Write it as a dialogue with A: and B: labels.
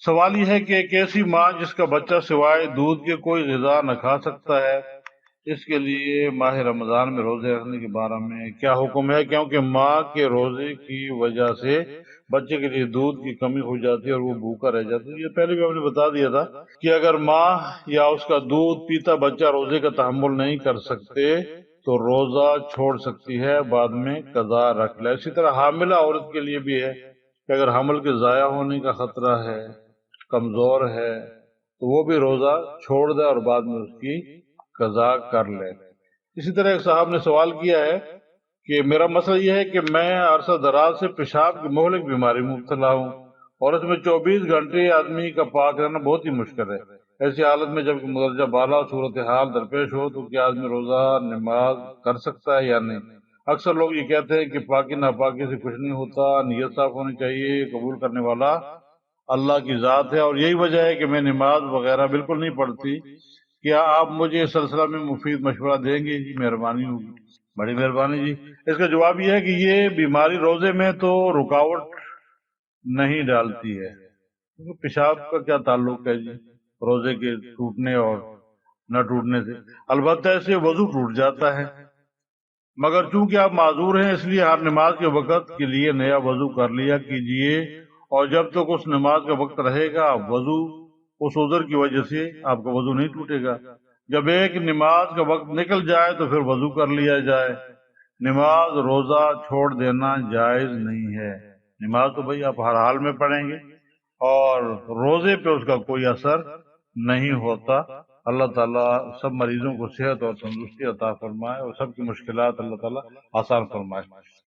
A: سوال یہ ہے کہ ایک ایسی ماں جس کا بچہ سوائے دودھ کے کوئی غذا نہ کھا سکتا ہے، اس کے لیے ماہ رمضان میں روزے رکھنے کے بارے میں کیا حکم ہے؟ کیونکہ ماں کے روزے کی وجہ سے بچے کے لیے دودھ کی کمی ہو جاتی ہے اور وہ بھوکا رہ جاتا ہے۔ یہ پہلے بھی ہم نے بتا دیا تھا کہ اگر ماں یا اس کا دودھ پیتا بچہ روزے کا تحمل نہیں کر سکتے تو روزہ چھوڑ سکتی ہے، بعد میں قضا رکھ لے۔ اسی طرح حاملہ عورت کے لیے بھی ہے کہ اگر حمل کے ضائع ہونے کا خطرہ ہے، کمزور ہے، تو وہ بھی روزہ چھوڑ دے اور بعد میں اس کی قضا کر لے۔ اسی طرح ایک صاحب نے سوال کیا ہے کہ میرا مسئلہ یہ ہے کہ میں عرصہ دراز سے پیشاب کی مہلک بیماری میں مبتلا ہوں اور اس میں 24 گھنٹے آدمی کا پاک رہنا بہت ہی مشکل ہے۔ ایسی حالت میں جب کہ مدرجہ بالا صورتحال درپیش ہو تو کیا آدمی روزہ نماز کر سکتا ہے یا نہیں؟ اکثر لوگ یہ کہتے ہیں کہ پاکی ناپاکی سے کچھ نہیں ہوتا، نیت صاف ہونی چاہیے، قبول کرنے والا اللہ کی ذات ہے، اور یہی وجہ ہے کہ میں نماز وغیرہ بالکل نہیں پڑھتی۔ کیا آپ مجھے اس سلسلہ میں مفید مشورہ دیں گے؟ جی مہربانی ہوگی، بڑی مہربانی جی۔ اس کا جواب یہ ہے کہ یہ بیماری روزے میں تو رکاوٹ نہیں ڈالتی ہے، کیونکہ پیشاب کا کیا تعلق ہے جی روزے کے ٹوٹنے اور نہ ٹوٹنے سے؟ البتہ اس سے وضو ٹوٹ جاتا ہے، مگر چونکہ آپ معذور ہیں اس لیے ہر نماز کے وقت کے لیے نیا وضو کر لیا کیجئے، اور جب تک اس نماز کا وقت رہے گا وضو اس عذر کی وجہ سے آپ کا وضو نہیں ٹوٹے گا۔ جب ایک نماز کا وقت نکل جائے تو پھر وضو کر لیا جائے۔ نماز روزہ چھوڑ دینا جائز نہیں ہے۔ نماز تو بھائی آپ ہر حال میں پڑھیں گے اور روزے پہ اس کا کوئی اثر نہیں ہوتا۔ اللہ تعالیٰ سب مریضوں کو صحت اور تندرستی عطا فرمائے اور سب کی مشکلات اللہ تعالیٰ آسان فرمائے۔